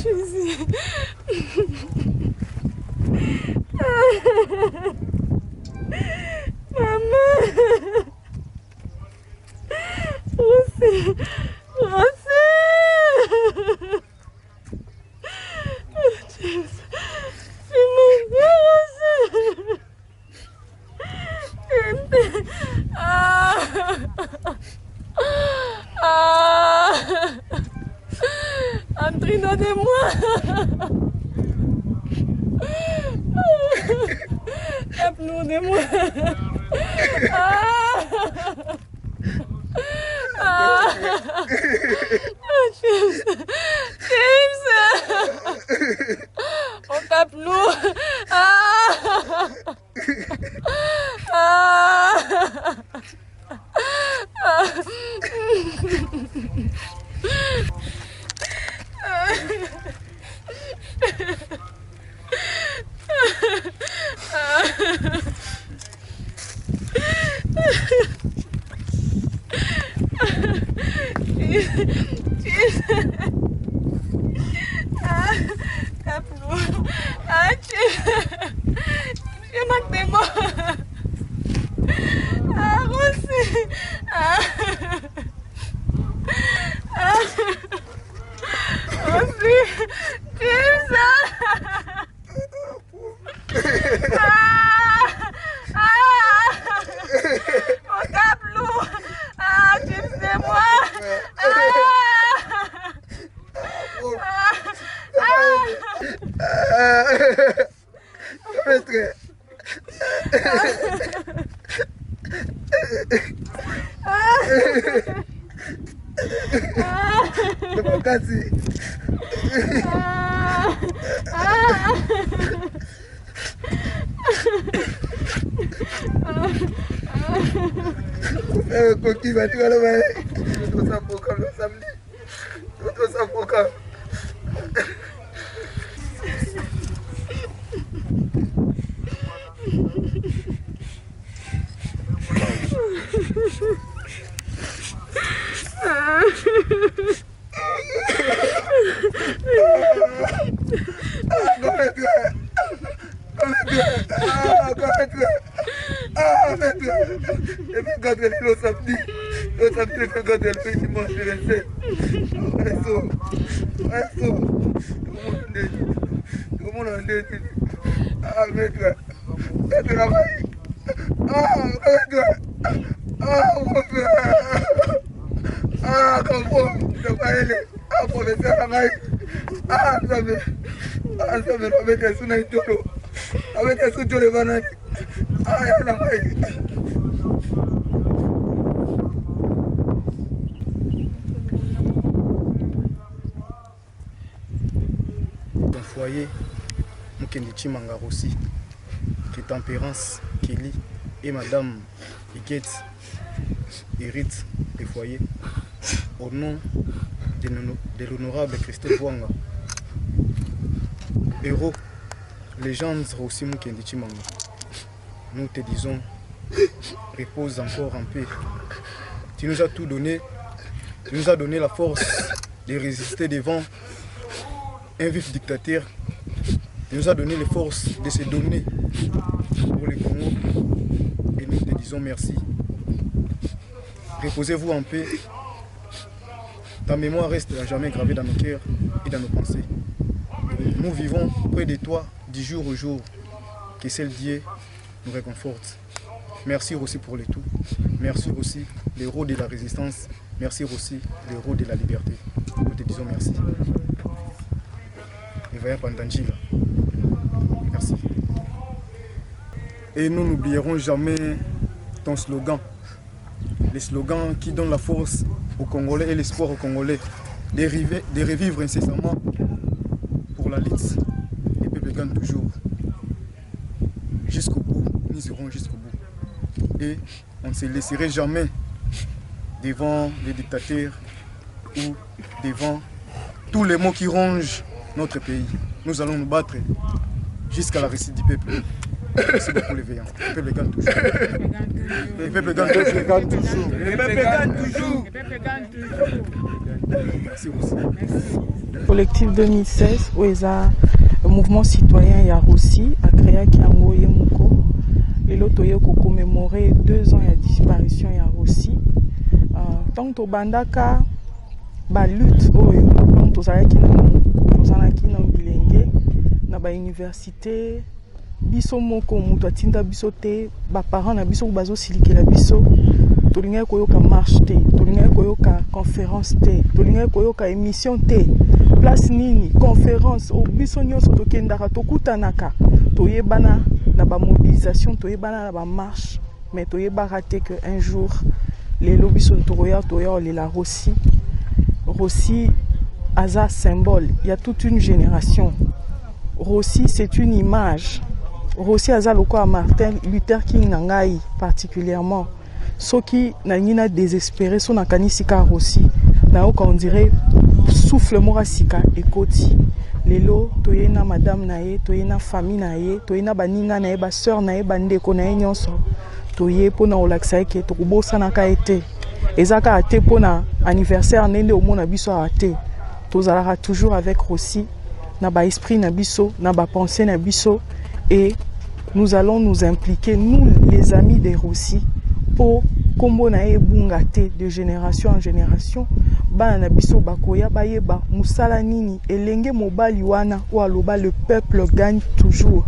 suis ici. Maman. Rossy. Rossy. James. C'est mon Dieu, Rossy. Ah. Ah. André, donnez-moi. Tape-nous, donnez-moi. Ah. Ah. James. James. On tape-nous. Ah. Ah. Tape-nous. Ah, tu m'as mort. Ah, Rossy. Ah. Ah. Rossy. James. Ah. Ah. On tape l'eau. Ah, James, c'est moi. Ah. Terima kasih. Koki batu kalau baik. Terus sampaikan lo sambil. Terus sampaikan. Lo samedi, regarde le petit dimanche de l'essai. Tout le monde en dit. Ah, mais toi, tu travailles. Ah, mais toi. Ah, mon frère. Ah, comment tu vas aller? Ah, professeur, travaille. Ah, ça me remet sous un tolo. Avec un sous le banane. Ah, il y a la foyer, Mukendichi Mangarossi, qui est Tempérance, Kelly et Madame Iguette héritent des foyers au nom de l'honorable Christophe Bouanga. Héros, légende Rossi Mukendichi Manga. Nous te disons, repose encore en paix. Tu nous as tout donné, tu nous as donné la force de résister devant un vif dictateur. Il nous a donné les forces de se donner pour les Congo et nous te disons merci. Reposez-vous en paix. Ta mémoire reste à jamais gravée dans nos cœurs et dans nos pensées. Nous vivons près de toi du jour au jour. Que celle Dieu nous réconforte. Merci aussi pour le tout. Merci aussi les héros de la résistance. Merci aussi les héros de la liberté. Nous te disons merci. Merci. Et nous n'oublierons jamais ton slogan. Les slogans qui donnent la force aux Congolais et l'espoir aux Congolais de revivre incessamment pour la lutte. Les peuples gagnent toujours. Jusqu'au bout, nous irons jusqu'au bout. Et on ne se laisserait jamais devant les dictateurs ou devant tous les maux qui rongent notre pays. Nous allons nous battre jusqu'à la réussite du peuple. Merci beaucoup les veillants. Le peuple gagne toujours. Le peuple gagne toujours. Le peuple gagne toujours. Le peuple gagne toujours. Merci aussi. Collectif 2016, où il y a le mouvement citoyen Yarossi, a créé Kiango Yemoko. Et l'autre, il a commémoré 2 ans de disparition Yarossi. Tant que Bandaka, la lutte, tant que na université, biso moko mutu atinda biso te, ba parents na biso bazo silikela biso. Tolinga koyoka marche te, tolinga koyoka conférence te, tolinga koyoka émission te, place nini, conférence, biso nyonso tokendaka tokutanaka, toyebana na ba mobilisation, toyebana na ba marche, mais toyebaka te que un jour les biso toya la Rossi. Rossi aza symbole, il y a toute une génération. Rossi c'est une image. Rossi aza loko a Martin Luther King nangai particulièrement. Ceux qui n'ont désespéré sont na kanisika Rossi, na on dirait souffle morasika et koti. Lelo toyena madame nae, toyena famille nae, toyena baninga nae, ba sœur nae, bandeko nae nyonso. Toye pona olaksa ke to kubosa na ka été. Ezaka ate pona anniversaire nende au mona biso ate. Tozalaka toujours avec Rossi, na ba esprit na biso, na ba pensée na biso, et nous allons nous impliquer, nous les amis des Rossi, pour kombo na ebungate de génération en génération. Bana na biso bakoya bayeba musala nini elenge mobali wana ou aloba le peuple gagne toujours.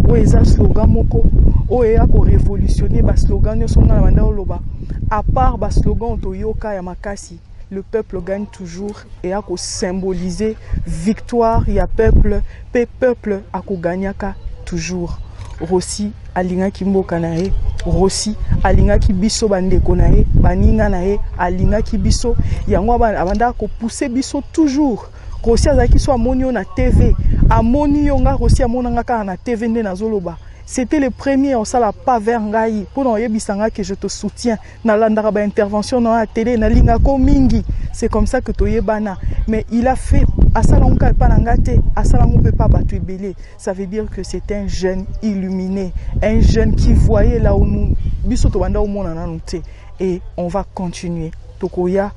O eza slogan moko o eya ko révolutionner ba slogan nyonso na banda oloba. À part ba slogan toyoka ya makasi, le peuple gagne toujours et a ko symboliser victoire ya peuple, peuple a ko gagnaka toujours. Rossi alinga kimboka nae, Rossi alinga kibiso bandeko nae, baninga nae alinga kibiso yango abanda ko pousser biso toujours. Rossi azaki so amonio na TV, amoni yonga Rossi amonanga ka na TV nde nazoloba. C'était le premier on sala pas vers ngai pour non yebisanga que je te soutiens na landara ba intervention na télé na linga ko mingi. C'est comme ça que toyebana, mais il a fait asalango pa ngate, asalango peut pas battre belé. Ça veut dire que c'est un jeune illuminé, un jeune qui voyait là où nous biso to banda au monde na nute, et on va continuer. Tokoya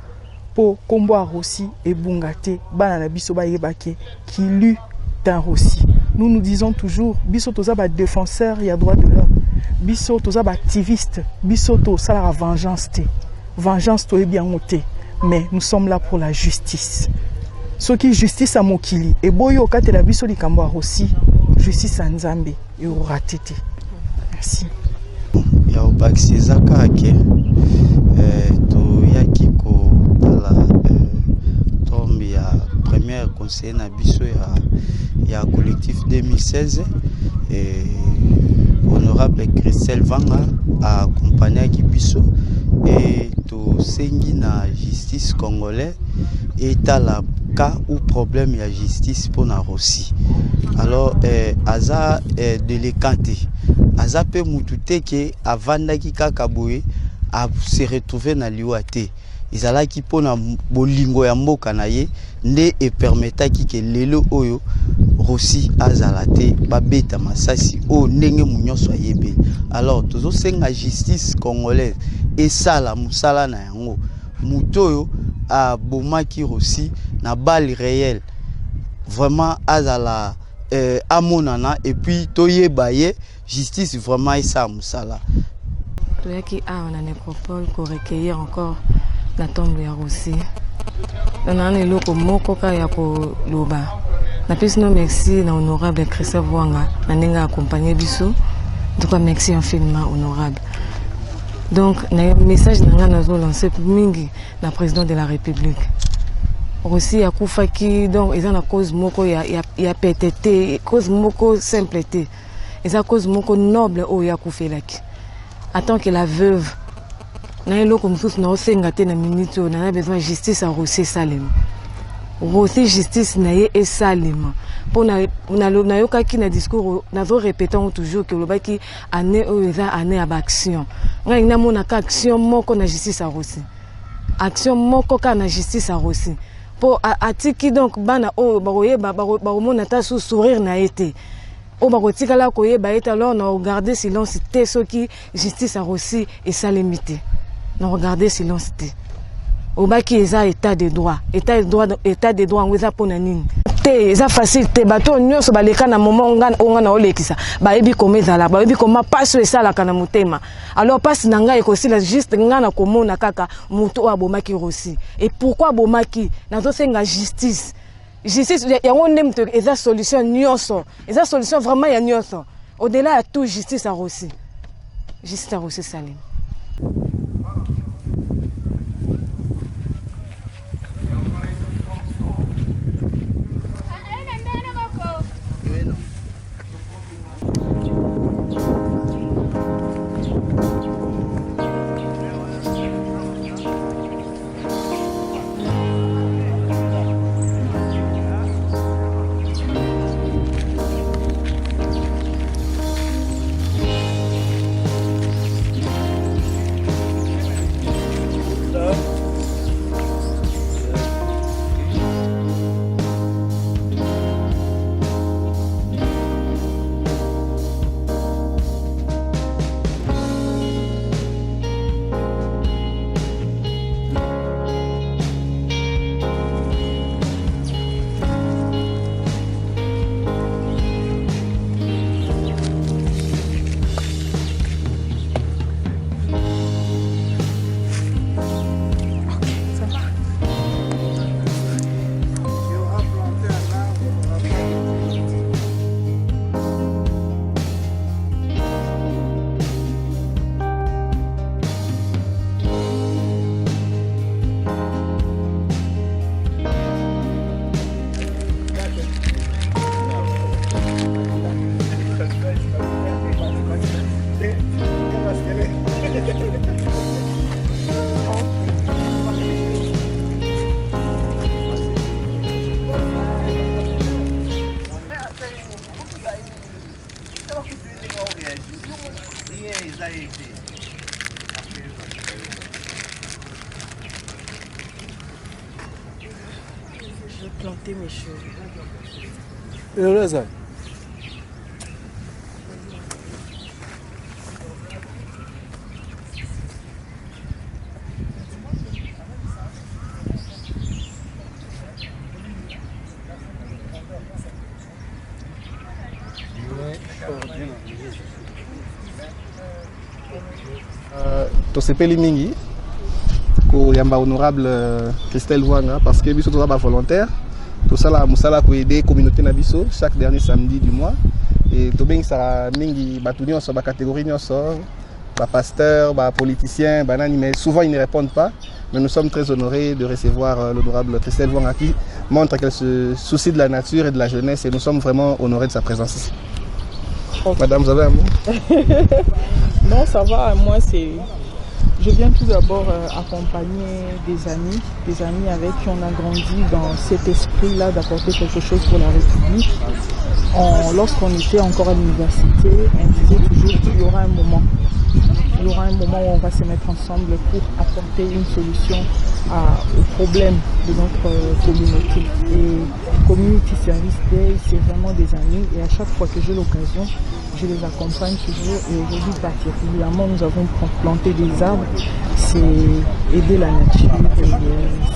po kombo Rossi et bungate bana na biso ba yebake qui lut dans Rossi. Nous nous disons toujours, biso toza ba défenseur ya droit de l'homme, biso toza ba activiste, biso to sala la vengeance te. Vengeance to e bien moté, mais nous sommes là pour la justice. Ce qui justice à mokili et boyo katela biso likambo a Rossi, justice à Nzambe et au ratete. Merci. Ya obaxizaka ke to yakiko la tombe ya premier conseiller na biso ya collectif 2016 et honorable Christelle Vanga a accompagné Kibiso et to sengi na justice congolais et à la cas ou problème ya justice pour na Rossi. Alors aza délicaté aza pe mutute ke avanda ki kakaboye a se retrouver na liwate. Izala ki pona bolingo ya mboka na ye nde e permeta ki ke lelo oyo Rossi azalate babeta masasi o ndenge munyonso ayebe. Alors tozo senga justice congolaise et sala musala na yango mutoyo a bomaki Rossi na balle réelle vraiment azala amonana et puis toyeba ye justice vraiment esa musala. Toyaki a na nécropole pour recueillir encore la tombe ya Rossi. On a un eloko moko ka ya ko loba. Na plus no merci na honorable Christophe Wanga na nenga accompagner biso. Donc merci infiniment honorable. Donc na message nanga nazo lancer mingi na président de la République. Rossi akufaki donc ils ont la cause moko ya PTT, cause moko simpleté. Ils ont cause moko noble o ya kufelaki. Attends que la veuve na eloko mususu na osengate na minute on a besoin de justice à Rossi Salem. Rossi justice na ye esalema. Pour na yoka ki na discours nazo répétant toujours que le baki année o eza année à action. Nga ina mona ka action moko na justice à Rossi. Action moko ka na justice à Rossi. Pour atiki donc bana o baroye ba mona ta sous sourire na été. O barotika la koye ba été alors on a gardé silence té ce qui justice à Rossi et salemité. On regardé silence té. obaki eza état de droit état de droit ngo eza pona nini te eza facile te bato nyonso baleka na moment onga na olekisa bayebi koma ezala bayebi koma paso esalaka na motema alors pasi na ngai ekosila juste nga na komona kaka moto oyo abomaki Rossi et pourquoi abomaki nazosenga justice yango nde moto eza solution nyonso eza solution vraiment ya nyonso au-delà ya tout justice à Rossi Salim. Je vais planter mes cheveux. Tosepeli mingi ko yamba honorable Christelle Vwanga parce que biso toza ba volontaire tout ça là musala ko aider communauté na biso chaque dernier samedi du mois et to bengi sara mingi batu nyonso ba catégorie nyonso ba pasteur ba politicien ba nani mais souvent ils ne répondent pas mais nous sommes très honorés de recevoir l'honorable Christelle Vwanga qui montre qu'elle se soucie de la nature et de la jeunesse et nous sommes vraiment honorés de sa présence ici. Madame, vous avez un mot? Non, ça va, moi c'est... Je viens tout d'abord accompagner des amis avec qui on a grandi dans cet esprit-là d'apporter quelque chose pour la République. Lorsqu'on était encore à l'université, on disait toujours qu'il y aura un moment. Il y aura un moment où on va se mettre ensemble pour apporter une solution aux problèmes de notre communauté. Et Community Service Day, c'est vraiment des amis et à chaque fois que j'ai l'occasion, je les accompagne toujours et aujourd'hui particulièrement nous avons planté des arbres, c'est aider la nature,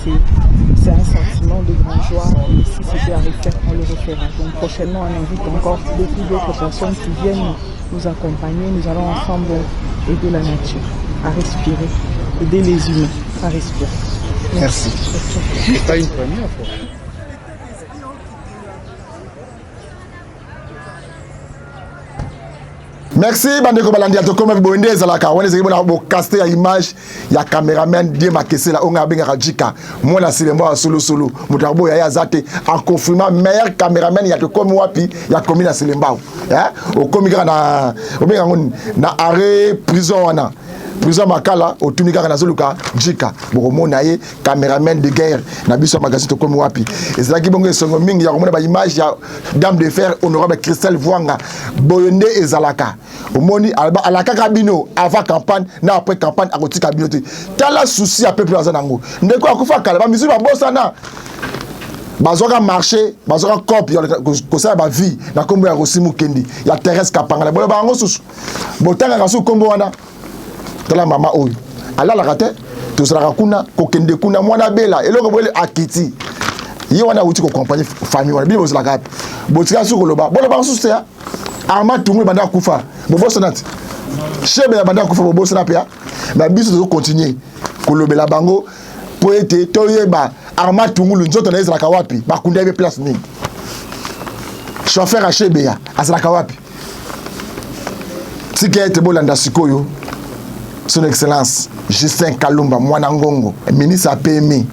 c'est un sentiment de grande joie et si c'était à refaire, on le refera. Donc prochainement on invite encore beaucoup d'autres personnes qui viennent nous accompagner, nous allons ensemble aider la nature à respirer, aider les humains à respirer. Merci. C'est pas une première fois. Merci bandeko balandi atokoma bibonde ezalaka wana ezali bona bo caster ya image ya cameraman die makesela onga benga rajika mona silembo ya solo solo mutarbo ya azate en confirmant meilleur cameraman ya tokomi wapi ya komina silembao okomi kaka na obenga ngoni na arrêt prison wana prison makala otuni kaka na zoluka jika bokomona ye cameraman de guerre na biso magazine tokomi wapi ezalaki bongo esongo mingi ya komona ba image ya dame de fer honorable Christelle Vwanga boyonde ezalaka omoni alaka kabino avant campagne na après campagne akotika bino te tala souci à peuple azanango ndeko akufa kala ba misu ba bosana bazoka marché bazoka cop ko sa ba vie na kombo ya Rossi Mukendi ya Thérèse Kapangala bolo bango susu botanga kasu kombo wana tala mama oyo ala la raté tozalaka kuna kokende kuna mwana bela eloko boele akiti ye wana uti kokompagne famille wana bino bozalaka api botika suki koloba boloba susu te Arma Tungu banda kufa bobosana te chebe ya banda kufa bobosana pe na biso tozo continuer kolobela bango po ete toyeba Arma Tungu nzoto na ezalaka wapi bakunda be place nini chauffeur a chebe ya azalaka wapi tika ete bolanda sikoyo son excellence Justin Kalumba mwana ngongo ministre APMI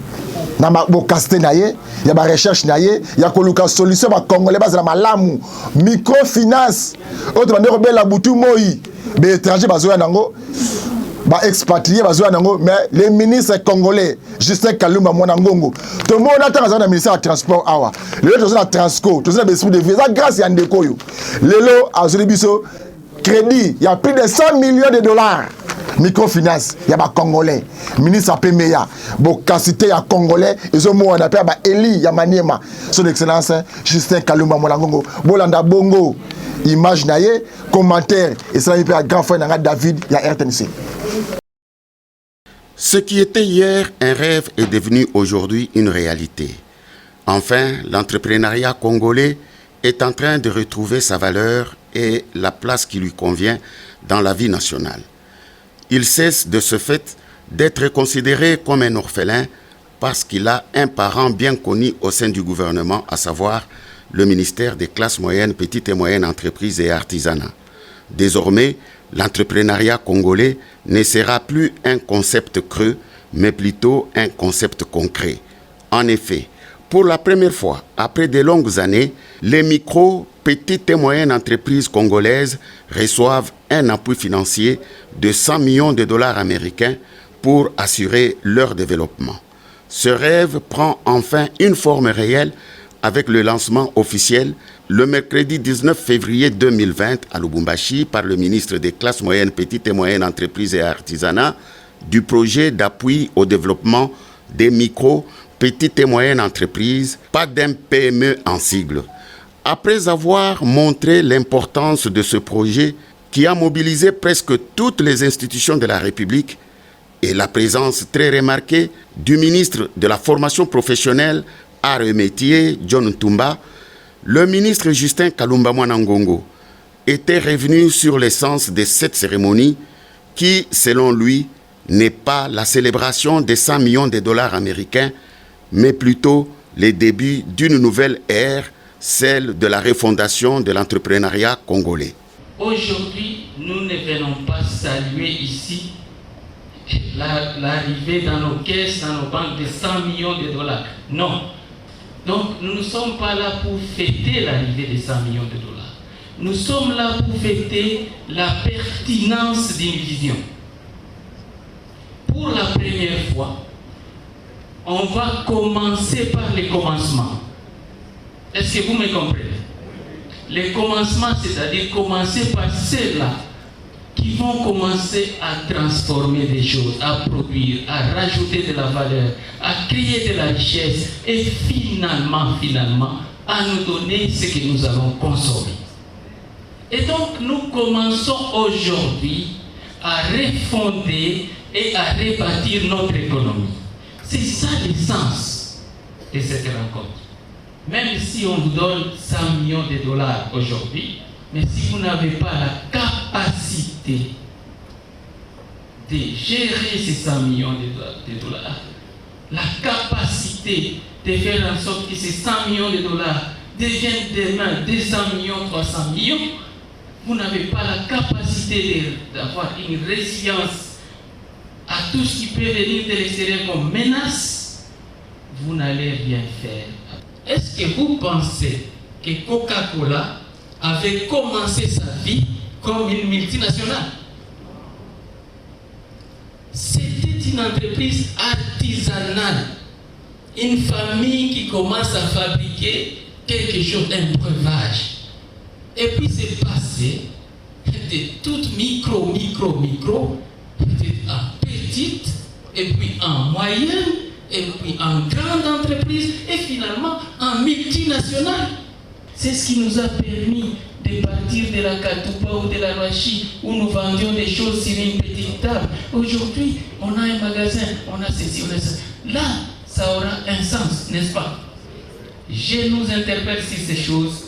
na bokasite na ye ya ba recherche na ye ya koluka solution ba congolais bazala malamu microfinance autre bandeko bela butu moi be étranger bazoya nango ba expatrié bazoya nango mais les ministres congolais Justin Kalumba mwana ngongo to mona tanga na ministère ya transport awa lelo tozo na transco tozo na besoin de visa grâce ya ndeko yo lelo azoli biso crédit il y a plus de 100 millions de dollars microfinance ya ba congolais ministre apemeya bokasité ya congolais ezomo na pe ba Eli ya Maniema son excellence Justin Kalumba Molangongo bolanda bongo image na ye commentaire et ça pe grand frère na David ya RTNC. Ce qui était hier un rêve est devenu aujourd'hui une réalité. Enfin, l'entrepreneuriat congolais est en train de retrouver sa valeur et la place qui lui convient dans la vie nationale. Il cesse de ce fait d'être considéré comme un orphelin parce qu'il a un parent bien connu au sein du gouvernement, à savoir le ministère des classes moyennes, petites et moyennes entreprises et artisanat. Désormais, l'entrepreneuriat congolais ne sera plus un concept creux, mais plutôt un concept concret. En effet, pour la première fois, après de longues années, les micro, petites et moyennes entreprises congolaises reçoivent un appui financier de 100 millions de dollars américains pour assurer leur développement. Ce rêve prend enfin une forme réelle avec le lancement officiel le mercredi 19 février 2020 à Lubumbashi par le ministre des classes moyennes, petites et moyennes entreprises et artisanat du projet d'appui au développement des micro, petites et moyennes entreprises, pas d'un PME en sigle. Après avoir montré l'importance de ce projet qui a mobilisé presque toutes les institutions de la République et la présence très remarquée du ministre de la formation professionnelle, arts et métiers, John Ntumba, le ministre Justin Kalumba Mwana Ngongo était revenu sur l'essence de cette cérémonie qui, selon lui, n'est pas la célébration des 100 millions de dollars américains, mais plutôt les débuts d'une nouvelle ère, celle de la refondation de l'entrepreneuriat congolais. Aujourd'hui, nous ne venons pas saluer ici l'arrivée dans nos caisses, dans nos banques de 100 millions de dollars. Non. Donc, nous ne sommes pas là pour fêter l'arrivée de 100 millions de dollars. Nous sommes là pour fêter la pertinence d'une vision. Pour la première fois, on va commencer par les commencements. Est-ce que vous me comprenez? Les commencements, c'est-à-dire commencer par ceux-là qui vont commencer à transformer des choses, à produire, à rajouter de la valeur, à créer de la richesse et finalement, à nous donner ce que nous allons consommer. Et donc, nous commençons aujourd'hui à refonder et à rebâtir notre économie. C'est ça l'essence de cette rencontre. Même si on vous donne 100 millions de dollars aujourd'hui, mais si vous n'avez pas la capacité de gérer ces 100 millions de dollars, la capacité de faire en sorte que ces 100 millions de dollars deviennent demain 200 millions, 300 millions, vous n'avez pas la capacité d'avoir une résilience à tout ce qui peut venir de l'extérieur comme menace, vous n'allez rien faire. Est-ce que vous pensez que Coca-Cola avait commencé sa vie comme une multinationale? C'était une entreprise artisanale, une famille qui commence à fabriquer quelque chose, un breuvage. Et puis c'est passé de toute micro, peut-être en petite, et puis en moyenne, et puis en grande entreprise, et finalement en multinationale. C'est ce qui nous a permis de partir de la Katoupa ou de la Rwachi, où nous vendions des choses sur une petite table. Aujourd'hui, on a un magasin, on a ceci, on a ça. Là, ça aura un sens, n'est-ce pas? Je nous interpelle sur ces choses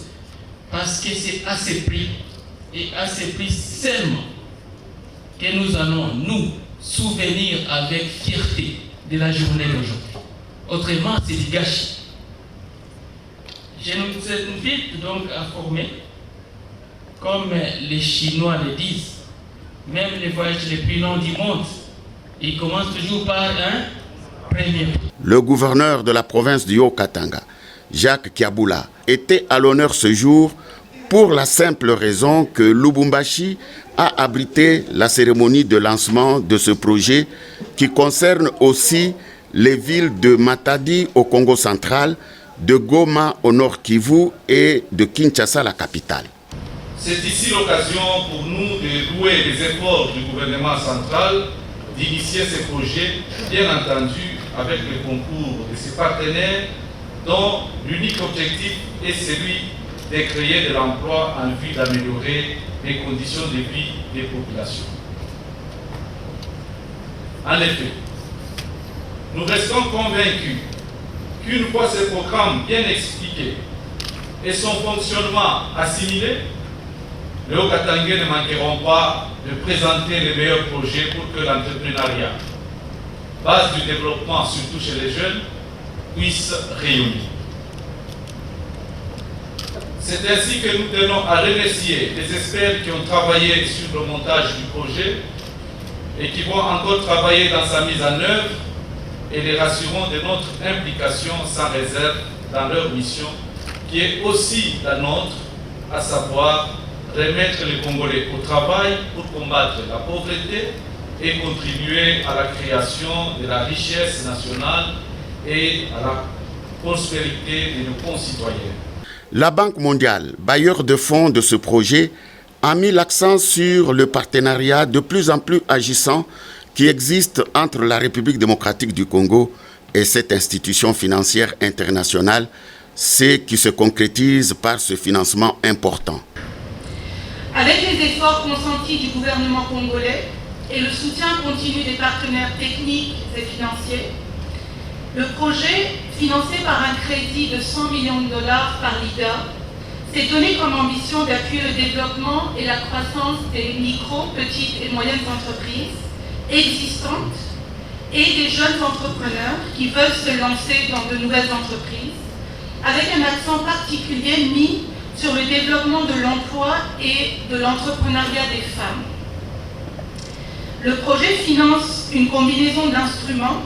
parce que c'est à ce prix et à ce prix seulement que nous allons nous souvenir avec fierté de la journée d'aujourd'hui. Autrement, c'est du gâchis. Je nous invite donc à former, comme les Chinois le disent, même les voyages les plus longs du monde, ils commencent toujours par un premier. Le gouverneur de la province du Haut-Katanga, Jacques Kiaboula, était à l'honneur ce jour pour la simple raison que Lubumbashi a abrité la cérémonie de lancement de ce projet qui concerne aussi les villes de Matadi au Congo central, de Goma au Nord Kivu et de Kinshasa, la capitale. C'est ici l'occasion pour nous de louer les efforts du gouvernement central d'initier ces projets, bien entendu avec le concours de ses partenaires, dont l'unique objectif est celui de créer de l'emploi en vue d'améliorer les conditions de vie des populations. En effet, nous restons convaincus qu'une fois ce programme bien expliqué et son fonctionnement assimilé, les Haut-Katangais ne manqueront pas de présenter les meilleurs projets pour que l'entrepreneuriat, base du développement surtout chez les jeunes, puisse rayonner. C'est ainsi que nous tenons à remercier les experts qui ont travaillé sur le montage du projet et qui vont encore travailler dans sa mise en œuvre, et les rassurons de notre implication sans réserve dans leur mission, qui est aussi la nôtre, à savoir remettre les Congolais au travail pour combattre la pauvreté et contribuer à la création de la richesse nationale et à la prospérité de nos concitoyens. La Banque mondiale, bailleur de fonds de ce projet, a mis l'accent sur le partenariat de plus en plus agissant qui existe entre la République démocratique du Congo et cette institution financière internationale, ce qui se concrétise par ce financement important. Avec les efforts consentis du gouvernement congolais et le soutien continu des partenaires techniques et financiers, le projet, financé par un crédit de 100 millions de dollars par l'IDA, s'est donné comme ambition d'appuyer le développement et la croissance des micro, petites et moyennes entreprises existantes et des jeunes entrepreneurs qui veulent se lancer dans de nouvelles entreprises, avec un accent particulier mis sur le développement de l'emploi et de l'entrepreneuriat des femmes. Le projet finance une combinaison d'instruments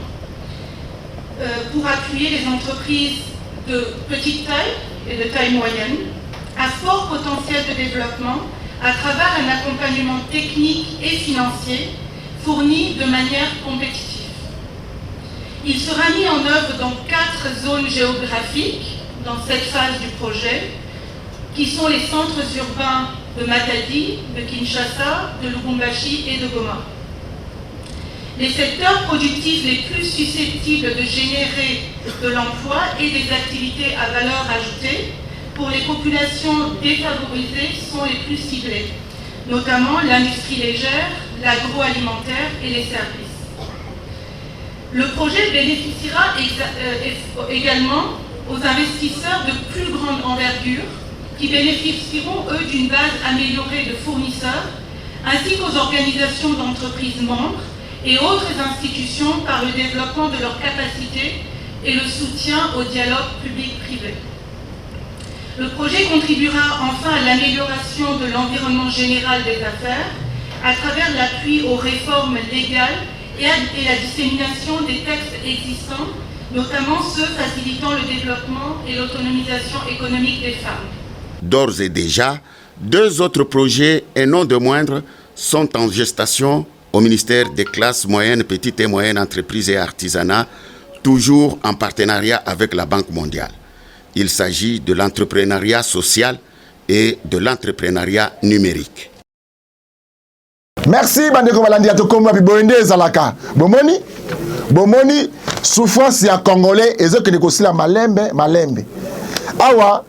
pour appuyer les entreprises de petite taille et de taille moyenne, à fort potentiel de développement, à travers un accompagnement technique et financier fourni de manière compétitive. Il sera mis en œuvre dans 4 zones géographiques dans cette phase du projet, qui sont les centres urbains de Matadi, de Kinshasa, de Lubumbashi et de Goma. Les secteurs productifs les plus susceptibles de générer de l'emploi et des activités à valeur ajoutée pour les populations défavorisées sont les plus ciblés, notamment l'industrie légère, l'agroalimentaire et les services. Le projet bénéficiera également aux investisseurs de plus grande envergure qui bénéficieront, eux, d'une base améliorée de fournisseurs, ainsi qu'aux organisations d'entreprises membres et autres institutions par le développement de leurs capacités et le soutien au dialogue public-privé. Le projet contribuera enfin à l'amélioration de l'environnement général des affaires à travers l'appui aux réformes légales et la dissémination des textes existants, notamment ceux facilitant le développement et l'autonomisation économique des femmes. D'ores et déjà, 2 autres projets, et non de moindres, sont en gestation au ministère des classes moyennes, petites et moyennes entreprises et artisanat, toujours en partenariat avec la Banque mondiale. Il s'agit de l'entrepreneuriat social et de l'entrepreneuriat numérique. Merci bandeko balandi ya tokomba biboende ezalaka. Bomoni souffrance ya congolais ezokende kosila malembe. Awa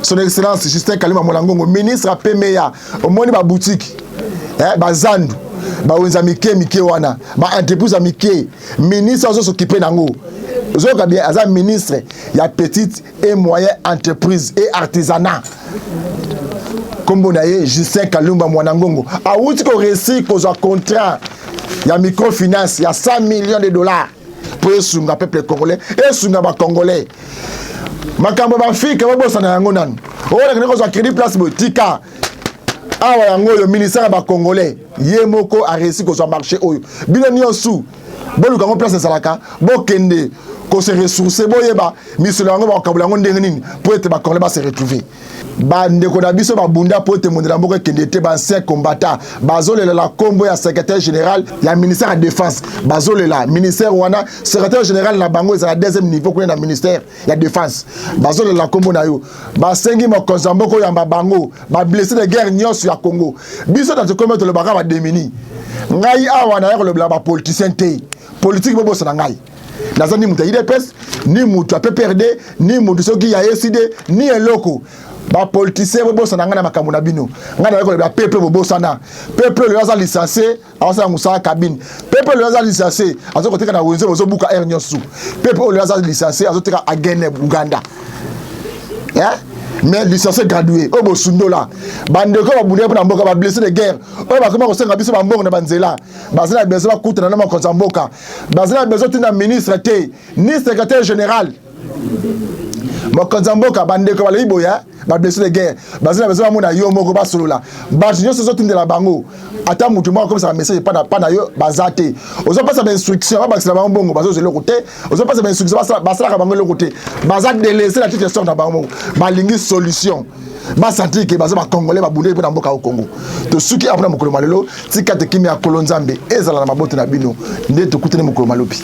son excellence Justin Kalima Molangongo ministre a PMEA au moni ba boutique ba zandu ba wenza mike wana ba entreprise a mike ministre ozo s'occuper nango ozo ka bien aza ministre ya petite et moyenne entreprise et artisanat comme naye Justin Kalumba Molangongo a outi ko réussir ko contrat ya microfinance ya 100 millions de dollars pour le peuple congolais et sunga ba congolais makambo ba fika ba bosa na yango nan o na ko zo crédit place botika awa yango le ministère ba congolais yemoko a réussi ko zo marché oyo bino nyonsu boluka ngo place salaka bo kende ko se ressourcer boyeba misolo yango ba kabula ngo ndenge nini pour être ba congolais ba se retrouver ba ndeko na biso ba bunda pour te mondela mboko kende te ba ancien combattant bazolela la combo ya secrétaire général ya ministère de défense bazolela ministère wana secrétaire général na bango za deuxième niveau ko na ministère ya défense bazolela la combo na yo ba sengi mo konzamboko ya bango ba blessé de guerre nyonso ya Congo biso dans commettre le baka ba demini ngai awa na ya le ba politicien te politique bobo sana ngai nazani muta IDPS ni mutu a PPRD ni mutu soki ya SID ni eloko ba politicien bobo sana ngana makambo na bino ngana ko le peuple bobo sana peuple le aza licencié asa musa cabine peuple le aza licencié azo koteka na wenzo bozo buka air nyosu peuple le aza licencié azo teka agene Uganda mais licencié gradué obo sundola bande ko babunde na mboka ba blessé de guerre o ba koma ko senga biso ba mbongo na banzela bazela bezo ba kutana na makonza mboka bazela bezo tina ministre te ni secrétaire général makonza mboka bande ko bala iboya ba blessé de guerre bazela bezo ba mona yo moko ba solola ba nyo so tindela bango ata mutu moko comme ça message pas na yo bazate ozo pasa ba instruction ba bakisa ba mbongo bazo zelo côté ozo pasa ba instruction ba sala ka bango le côté baza délaisser la petite na bango ba lingi solution ba sentir que baza ba congolais ba bunde na mboka au Congo to suki apona mokolo malelo tika te kimi ya kolonzambe ezala na mabote na bino nde to kutene mokolo malopi.